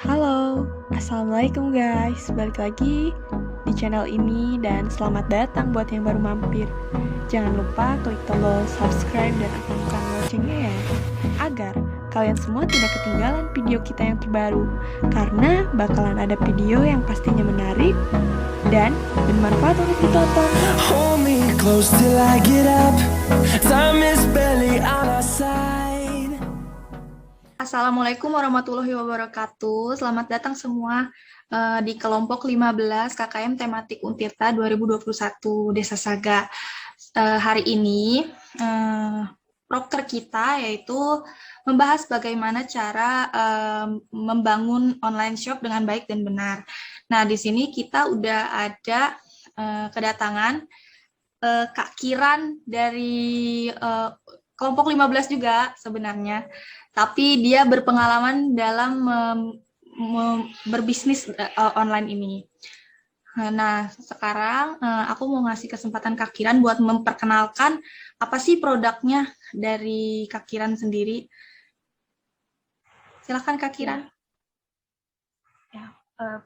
Halo, Assalamualaikum guys. Balik lagi di channel ini dan selamat datang buat yang baru mampir. Jangan lupa klik tombol subscribe dan aktifkan loncengnya ya, agar kalian semua tidak ketinggalan video kita yang terbaru. Karena bakalan ada video yang pastinya menarik dan bermanfaat untuk ditonton. Hold me close till I get up. Time is barely on our side. Assalamualaikum warahmatullahi wabarakatuh. Selamat datang semua di kelompok 15 KKM Tematik Untirta 2021 Desa Saga. Hari ini proker kita yaitu membahas bagaimana cara membangun online shop dengan baik dan benar. Nah, di sini kita udah ada kedatangan Kak Kiran dari kelompok 15 juga sebenarnya. Tapi dia berpengalaman dalam berbisnis online ini. Nah, sekarang aku mau ngasih kesempatan Kak Kiran buat memperkenalkan apa sih produknya dari Kak Kiran sendiri. Silakan Kak Kiran.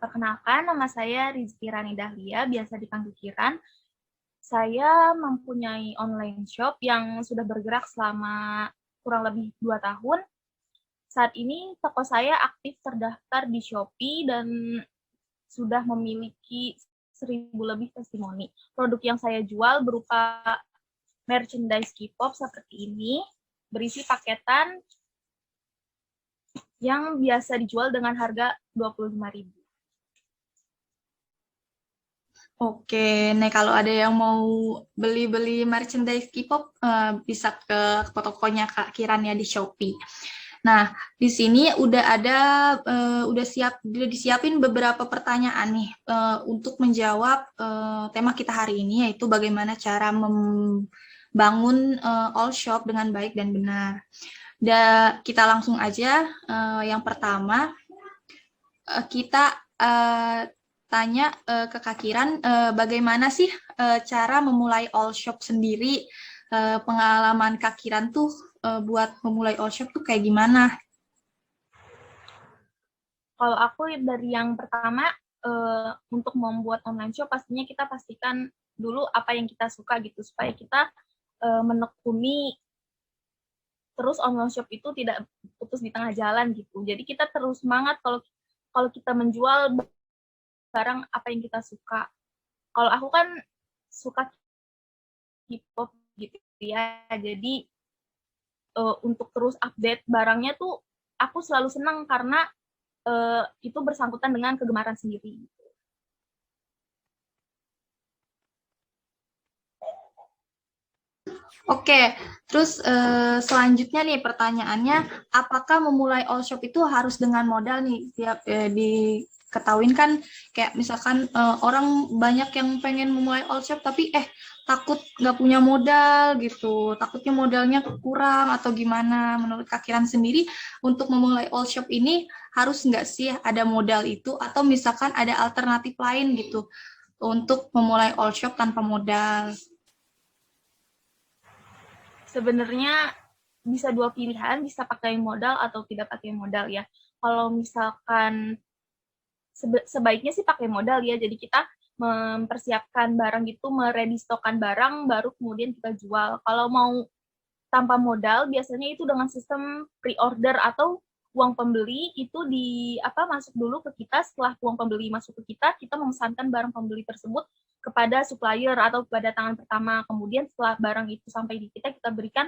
Perkenalkan, nama saya Rizky Rani Dahlia, biasa dipanggil Kiran. Saya mempunyai online shop yang sudah bergerak selama kurang lebih 2 tahun. Saat ini toko saya aktif terdaftar di Shopee dan sudah memiliki 1.000 lebih testimoni. Produk yang saya jual berupa merchandise K-pop seperti ini, berisi paketan yang biasa dijual dengan harga 25.000. Oke, nih kalau ada yang mau beli-beli merchandise K-pop bisa ke tokonya Kak Kiran ya di Shopee. Nah, di sini udah udah disiapin beberapa pertanyaan nih untuk menjawab tema kita hari ini, yaitu bagaimana cara membangun all shop dengan baik dan benar. Kita langsung aja. Yang pertama, kita tanya ke Kak Kiran, bagaimana sih cara memulai all shop sendiri? Pengalaman Kak Kiran tuh buat memulai all shop tuh kayak gimana? Kalau aku dari yang pertama, untuk membuat online shop pastinya kita pastikan dulu apa yang kita suka gitu, supaya kita menekuni terus online shop itu tidak putus di tengah jalan gitu. Jadi kita terus semangat kalau kita menjual barang apa yang kita suka. Kalau aku kan suka K-pop gitu ya, jadi untuk terus update barangnya tuh aku selalu senang karena itu bersangkutan dengan kegemaran sendiri. Oke, terus selanjutnya nih pertanyaannya, apakah memulai all shop itu harus dengan modal nih? Diketahuin kan kayak misalkan orang banyak yang pengen memulai all shop tapi takut nggak punya modal gitu, takutnya modalnya kurang atau gimana? Menurut Kak Kiran sendiri untuk memulai all shop ini harus nggak sih ada modal itu atau misalkan ada alternatif lain gitu untuk memulai all shop tanpa modal? Sebenarnya bisa 2 pilihan, bisa pakai modal atau tidak pakai modal ya. Kalau misalkan sebaiknya sih pakai modal ya, jadi kita mempersiapkan barang itu, meready stokan barang, baru kemudian kita jual. Kalau mau tanpa modal, biasanya itu dengan sistem pre-order atau uang pembeli itu masuk dulu ke kita. Setelah uang pembeli masuk ke kita, kita memesankan barang pembeli tersebut kepada supplier atau kepada tangan pertama. Kemudian setelah barang itu sampai di kita berikan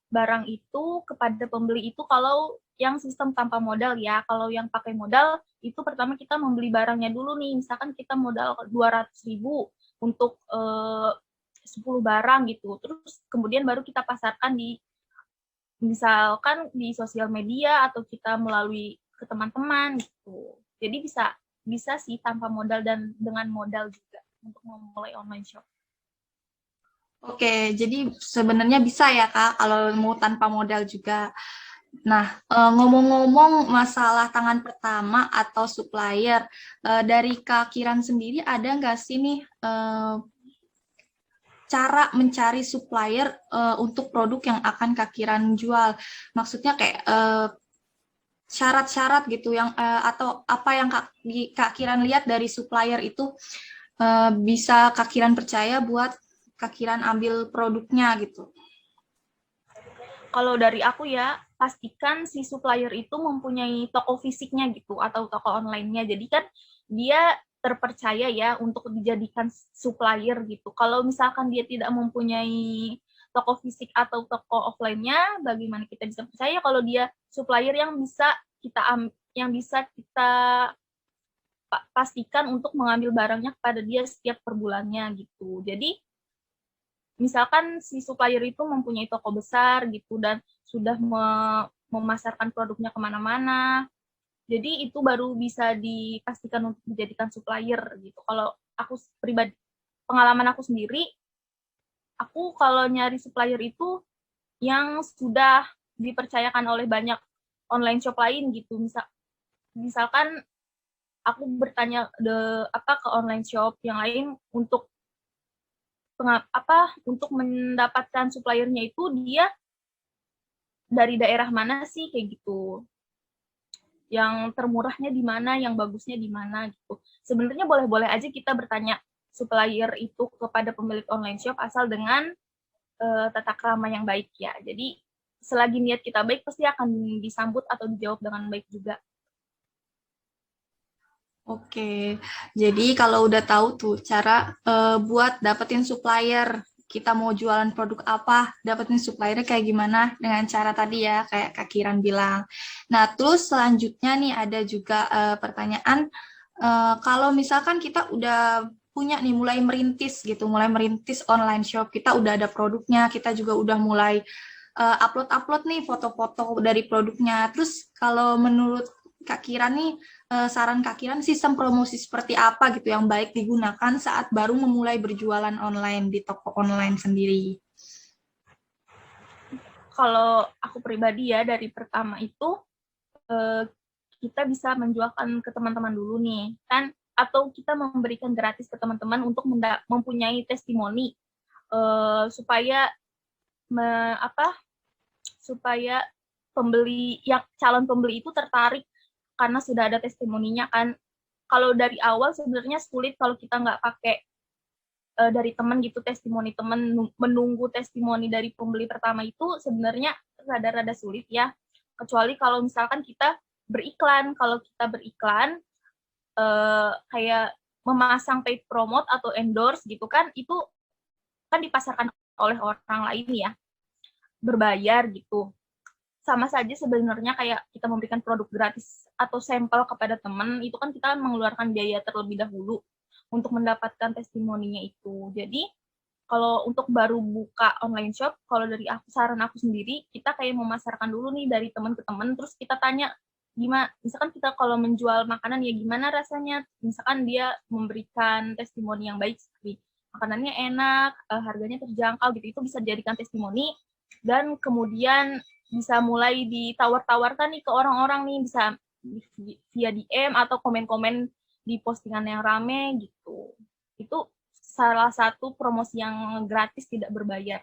barang itu kepada pembeli itu kalau yang sistem tanpa modal ya. Kalau yang pakai modal, itu pertama kita membeli barangnya dulu nih. Misalkan kita modal 200.000 untuk 10 barang gitu. Terus kemudian baru kita pasarkan misalkan di sosial media atau kita melalui ke teman-teman gitu. Jadi bisa sih tanpa modal dan dengan modal juga untuk memulai online shop. Oke, jadi sebenarnya bisa ya Kak, kalau mau tanpa modal juga. Nah, ngomong-ngomong masalah tangan pertama atau supplier, dari Kak Kiran sendiri ada nggak sih nih cara mencari supplier untuk produk yang akan Kak Kiran jual? Maksudnya kayak syarat-syarat gitu yang atau apa yang Kak Kiran lihat dari supplier itu bisa Kak Kiran percaya buat Kak Kiran ambil produknya gitu. Kalau dari aku ya, pastikan si supplier itu mempunyai toko fisiknya gitu atau toko online-nya. Jadi kan dia terpercaya ya untuk dijadikan supplier gitu. Kalau misalkan dia tidak mempunyai toko fisik atau toko offline-nya, bagaimana kita bisa percaya kalau dia supplier yang bisa kita pastikan untuk mengambil barangnya kepada dia setiap per bulannya gitu. Jadi misalkan si supplier itu mempunyai toko besar gitu dan sudah memasarkan produknya kemana-mana, jadi itu baru bisa dipastikan untuk dijadikan supplier gitu. Kalau aku pribadi, pengalaman aku sendiri, aku kalau nyari supplier itu yang sudah dipercayakan oleh banyak online shop lain gitu. Misalkan aku bertanya ke online shop yang lain untuk untuk mendapatkan suppliernya itu dia dari daerah mana sih kayak gitu, yang termurahnya di mana, yang bagusnya di mana gitu. Sebenarnya boleh-boleh aja kita bertanya supplier itu kepada pemilik online shop asal dengan tata krama yang baik ya. Jadi selagi niat kita baik pasti akan disambut atau dijawab dengan baik juga. Oke, jadi kalau udah tahu tuh cara buat dapetin supplier, kita mau jualan produk apa, dapetin suppliernya kayak gimana dengan cara tadi ya, kayak Kak Kiran bilang. Nah, terus selanjutnya nih ada juga pertanyaan, kalau misalkan kita udah punya nih, mulai merintis online shop, kita udah ada produknya, kita juga udah mulai upload-upload nih foto-foto dari produknya. Terus kalau menurut Kak Kiran nih, saran Kak Kiran sistem promosi seperti apa gitu yang baik digunakan saat baru memulai berjualan online di toko online sendiri? Kalau aku pribadi ya, dari pertama itu kita bisa menjualkan ke teman-teman dulu nih, kan, atau kita memberikan gratis ke teman-teman untuk mempunyai testimoni supaya supaya calon pembeli itu tertarik karena sudah ada testimoninya kan. Kalau dari awal sebenarnya sulit kalau kita nggak pakai dari teman gitu, testimoni teman, menunggu testimoni dari pembeli pertama itu sebenarnya rada-rada sulit ya. Kecuali kalau misalkan kita beriklan. Kalau kita beriklan kayak memasang paid promote atau endorse gitu kan, itu kan dipasarkan oleh orang lain ya, berbayar gitu. Sama saja sebenarnya kayak kita memberikan produk gratis atau sampel kepada teman, itu kan kita mengeluarkan biaya terlebih dahulu untuk mendapatkan testimoninya itu. Jadi kalau untuk baru buka online shop, kalau dari aku, saran aku sendiri, kita kayak memasarkan dulu nih dari teman ke teman, terus kita tanya gimana, misalkan kita kalau menjual makanan ya gimana rasanya, misalkan dia memberikan testimoni yang baik seperti makanannya enak, harganya terjangkau gitu, itu bisa dijadikan testimoni, dan kemudian bisa mulai ditawar-tawarkan nih ke orang-orang nih, bisa via DM atau komen-komen di postingan yang rame gitu. Itu salah satu promosi yang gratis tidak berbayar.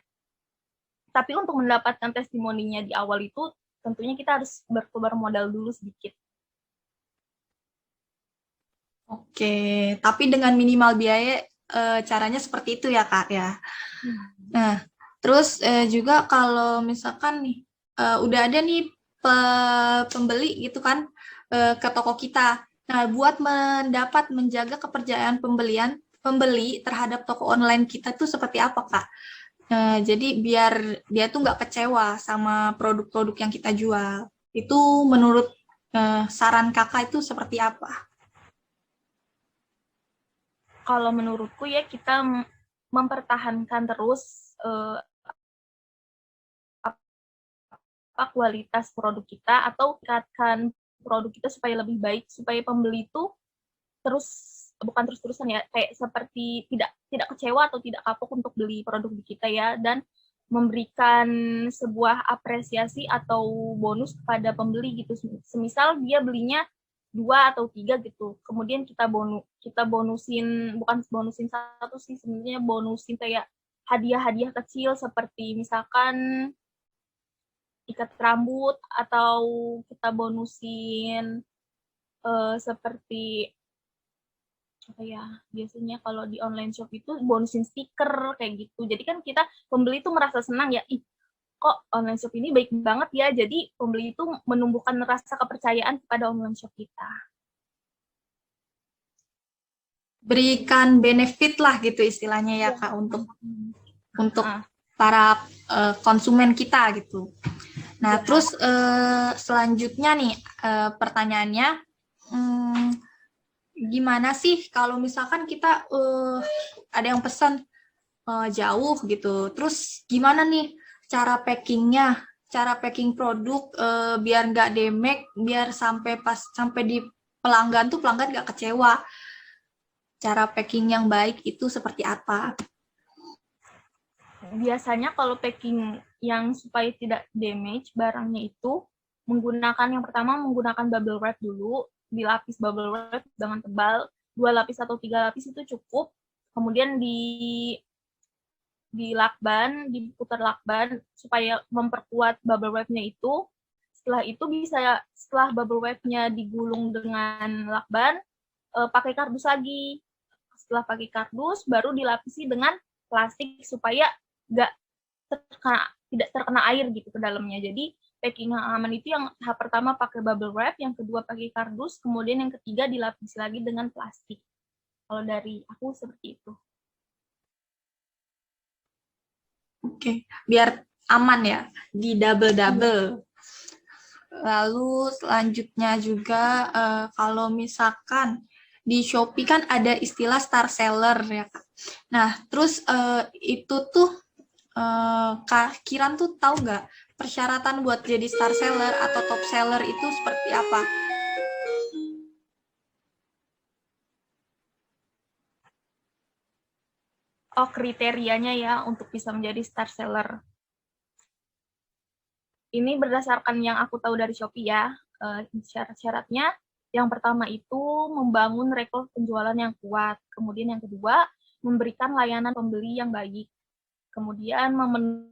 Tapi untuk mendapatkan testimoninya di awal itu tentunya kita harus berkeluar modal dulu sedikit. Oke, tapi dengan minimal biaya caranya seperti itu ya Kak ya. Nah, terus juga kalau misalkan nih udah ada nih pembeli gitu kan ke toko kita. Nah, buat menjaga kepercayaan pembeli terhadap toko online kita tuh seperti apa Kak? Jadi biar dia tuh nggak kecewa sama produk-produk yang kita jual. Itu menurut saran Kakak itu seperti apa? Kalau menurutku ya kita mempertahankan terus kualitas produk kita atau tingkatkan produk kita supaya lebih baik, supaya pembeli itu bukan terus-terusan ya, kayak seperti tidak kecewa atau tidak kapok untuk beli produk di kita ya, dan memberikan sebuah apresiasi atau bonus kepada pembeli gitu. Semisal dia belinya 2 atau 3 gitu, kemudian kita bonusin, bukan bonusin satu sih sebenarnya, bonusin kayak hadiah-hadiah kecil seperti misalkan ikat rambut atau kita bonusin seperti apa ya, biasanya kalau di online shop itu bonusin stiker kayak gitu. Jadi kan kita pembeli itu merasa senang ya, ih kok online shop ini baik banget ya. Jadi pembeli itu menumbuhkan rasa kepercayaan kepada online shop kita. Berikan benefit lah gitu istilahnya ya Kak untuk para konsumen kita gitu. Nah, terus selanjutnya nih pertanyaannya, gimana sih kalau misalkan kita ada yang pesan jauh gitu, terus gimana nih cara packingnya, cara packing produk biar nggak damage, biar sampai di pelanggan tuh pelanggan nggak kecewa. Cara packing yang baik itu seperti apa? Biasanya kalau packing yang supaya tidak damage barangnya itu yang pertama menggunakan bubble wrap dulu, dilapis bubble wrap dengan tebal, 2 lapis atau 3 lapis itu cukup. Kemudian dilakban, diputar lakban supaya memperkuat bubble wrap-nya itu. Setelah bubble wrap-nya digulung dengan lakban, pakai kardus lagi. Setelah pakai kardus, baru dilapisi dengan plastik supaya tidak terkena air gitu ke dalamnya. Jadi packing yang aman itu yang tahap pertama pakai bubble wrap, yang kedua pakai kardus, kemudian yang ketiga dilapisi lagi dengan plastik. Kalau dari aku seperti itu. Oke, biar aman ya, di double-double. Lalu selanjutnya juga kalau misalkan di Shopee kan ada istilah star seller ya Kak. Nah, terus itu tuh Kak Kiran tuh tahu nggak persyaratan buat jadi star seller atau top seller itu seperti apa? Oh, kriterianya ya untuk bisa menjadi star seller. Ini berdasarkan yang aku tahu dari Shopee ya. Syarat-syaratnya yang pertama itu membangun rekor penjualan yang kuat. Kemudian yang kedua, memberikan layanan pembeli yang baik. Kemudian mematuhi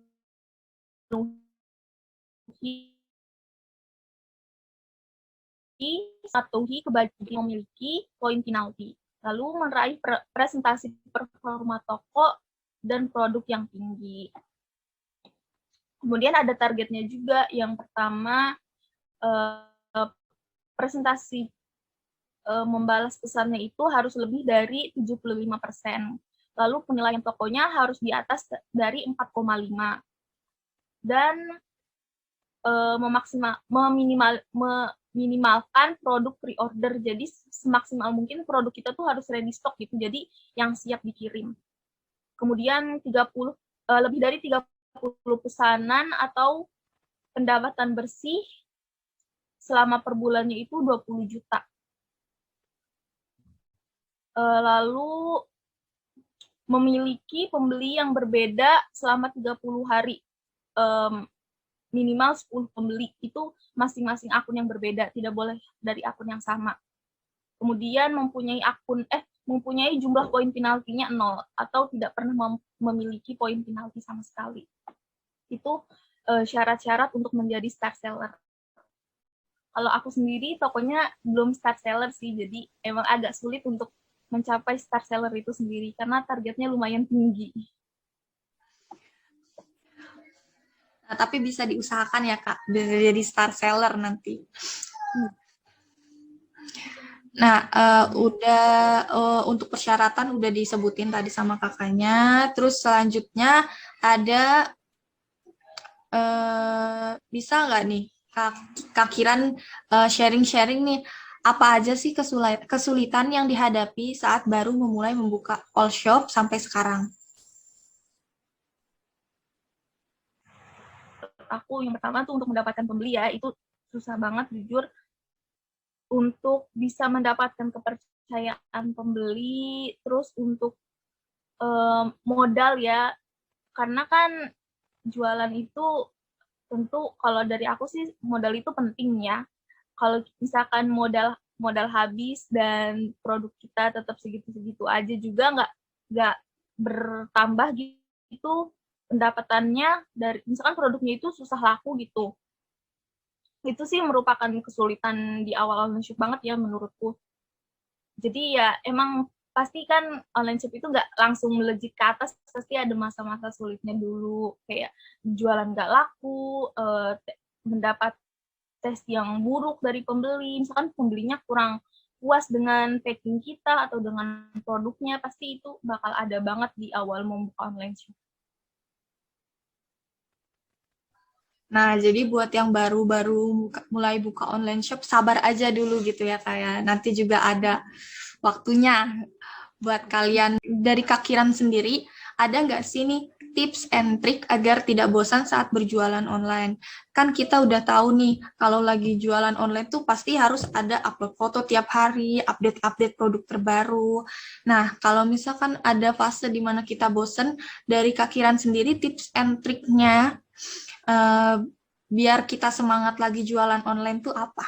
kewajiban memiliki poin penalti. Lalu meraih presentasi performa toko dan produk yang tinggi. Kemudian ada targetnya juga. Yang pertama, presentasi membalas pesannya itu harus lebih dari 75%. Lalu penilaian tokonya harus di atas dari 4,5. Dan meminimalkan produk pre-order. Jadi semaksimal mungkin produk kita tuh harus ready stock gitu. Jadi yang siap dikirim. Kemudian lebih dari 30 pesanan atau pendapatan bersih selama per bulannya itu 20 juta. Lalu memiliki pembeli yang berbeda selama 30 hari. Minimal 10 pembeli, itu masing-masing akun yang berbeda, tidak boleh dari akun yang sama. Kemudian mempunyai jumlah poin penaltinya 0 atau tidak pernah memiliki poin penalti sama sekali. Itu syarat-syarat untuk menjadi star seller. Kalau aku sendiri tokonya belum star seller sih, jadi emang agak sulit untuk mencapai star seller itu sendiri karena targetnya lumayan tinggi. Nah, tapi bisa diusahakan ya Kak, bisa jadi star seller nanti. Nah, untuk persyaratan udah disebutin tadi sama kakaknya. Terus selanjutnya ada bisa nggak nih Kak Kiran sharing-sharing nih, apa aja sih kesulitan yang dihadapi saat baru memulai membuka all shop sampai sekarang? Aku yang pertama tuh untuk mendapatkan pembeli ya, itu susah banget jujur. Untuk bisa mendapatkan kepercayaan pembeli, terus untuk modal ya, karena kan jualan itu tentu kalau dari aku sih modal itu penting ya. Kalau misalkan modal habis dan produk kita tetap segitu-segitu aja juga nggak bertambah gitu pendapatannya, dari misalkan produknya itu susah laku gitu, Itu sih merupakan kesulitan di awal online shop banget ya menurutku. Jadi ya emang pasti kan online shop itu nggak langsung melejit ke atas, pasti ada masa-masa sulitnya dulu, kayak jualan nggak laku, mendapat tes yang buruk dari pembeli, misalkan pembelinya kurang puas dengan packing kita atau dengan produknya, pasti itu bakal ada banget di awal membuka online shop. Nah, jadi buat yang baru-baru mulai buka online shop, sabar aja dulu gitu ya, kayak nanti juga ada waktunya buat kalian. Dari Kak Kiran sendiri, ada nggak sih nih tips and trick agar tidak bosan saat berjualan online? Kan kita udah tahu nih, kalau lagi jualan online tuh pasti harus ada upload foto tiap hari, update-update produk terbaru. Nah, kalau misalkan ada fase di mana kita bosan, dari Kak Kiran sendiri tips and tricknya biar kita semangat lagi jualan online tuh apa?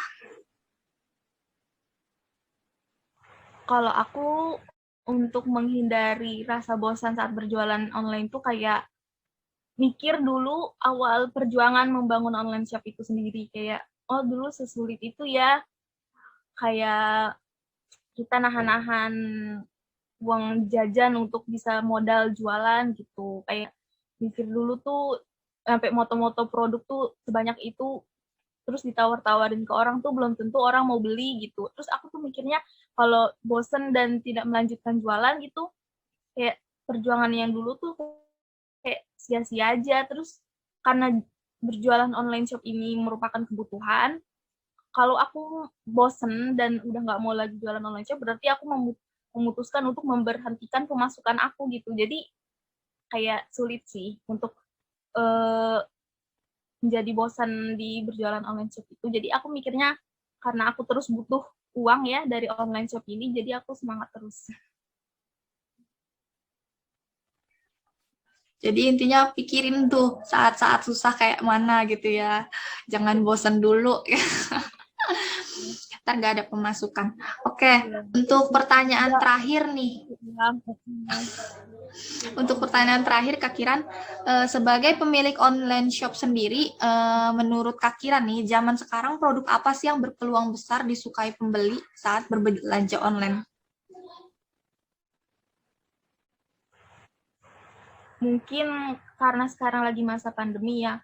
Kalau aku untuk menghindari rasa bosan saat berjualan online tuh kayak mikir dulu awal perjuangan membangun online shop itu sendiri, kayak oh dulu sesulit itu ya, kayak kita nahan-nahan uang jajan untuk bisa modal jualan gitu, kayak mikir dulu tuh sampai moto-moto produk tuh sebanyak itu, terus ditawar-tawarin ke orang tuh belum tentu orang mau beli gitu. Terus aku tuh mikirnya kalau bosen dan tidak melanjutkan jualan gitu, kayak perjuangan yang dulu tuh kayak sia-sia aja. Terus karena berjualan online shop ini merupakan kebutuhan, kalau aku bosen dan udah nggak mau lagi jualan online shop, berarti aku memutuskan untuk memberhentikan pemasukan aku gitu. Jadi kayak sulit sih untuk menjadi bosan di berjualan online shop itu. Jadi aku mikirnya karena aku terus butuh uang ya dari online shop ini, jadi aku semangat terus. Jadi intinya pikirin tuh saat-saat susah kayak mana gitu ya. Jangan bosan dulu ya. Ntar nggak ada pemasukan. Oke, untuk pertanyaan terakhir nih. Untuk pertanyaan terakhir, Kak Kiran, sebagai pemilik online shop sendiri, menurut Kak Kiran nih, zaman sekarang produk apa sih yang berpeluang besar disukai pembeli saat berbelanja online? Mungkin karena sekarang lagi masa pandemi ya,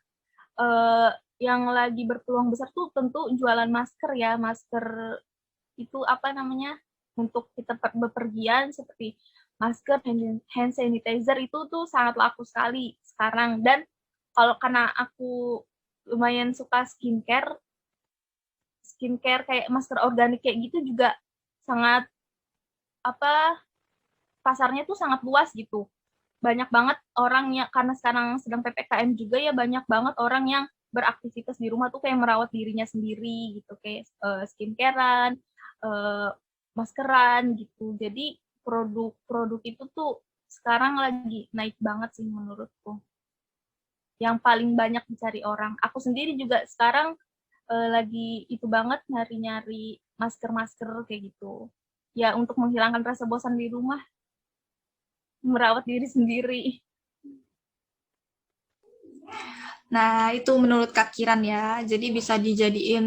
yang lagi berpeluang besar tuh tentu jualan masker ya. Masker itu apa namanya, untuk kita bepergian, seperti masker, hand sanitizer itu tuh sangat laku sekali sekarang. Dan kalau karena aku lumayan suka skincare kayak masker organik kayak gitu juga sangat apa, pasarnya tuh sangat luas gitu. Banyak banget orang yang, karena sekarang sedang PPKM juga ya, banyak banget orang yang beraktivitas di rumah tuh kayak merawat dirinya sendiri gitu, kayak skincarean, maskeran gitu. Jadi produk-produk itu tuh sekarang lagi naik banget sih menurutku. Yang paling banyak dicari orang. Aku sendiri juga sekarang lagi itu banget nyari-nyari masker-masker kayak gitu. Ya untuk menghilangkan rasa bosan di rumah, merawat diri sendiri. Nah, itu menurut Kak Kiran ya. Jadi bisa dijadiin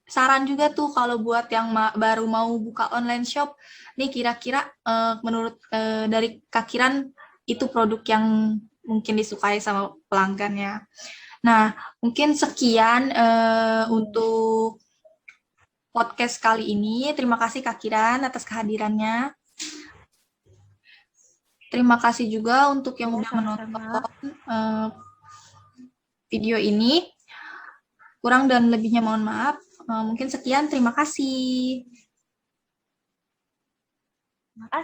saran juga tuh kalau buat yang baru mau buka online shop. Nih kira-kira menurut dari Kak Kiran itu produk yang mungkin disukai sama pelanggannya. Nah, mungkin sekian untuk podcast kali ini. Terima kasih Kak Kiran atas kehadirannya. Terima kasih juga untuk yang udah menonton video ini. Kurang dan lebihnya mohon maaf. Mungkin sekian, terima kasih. Terima kasih.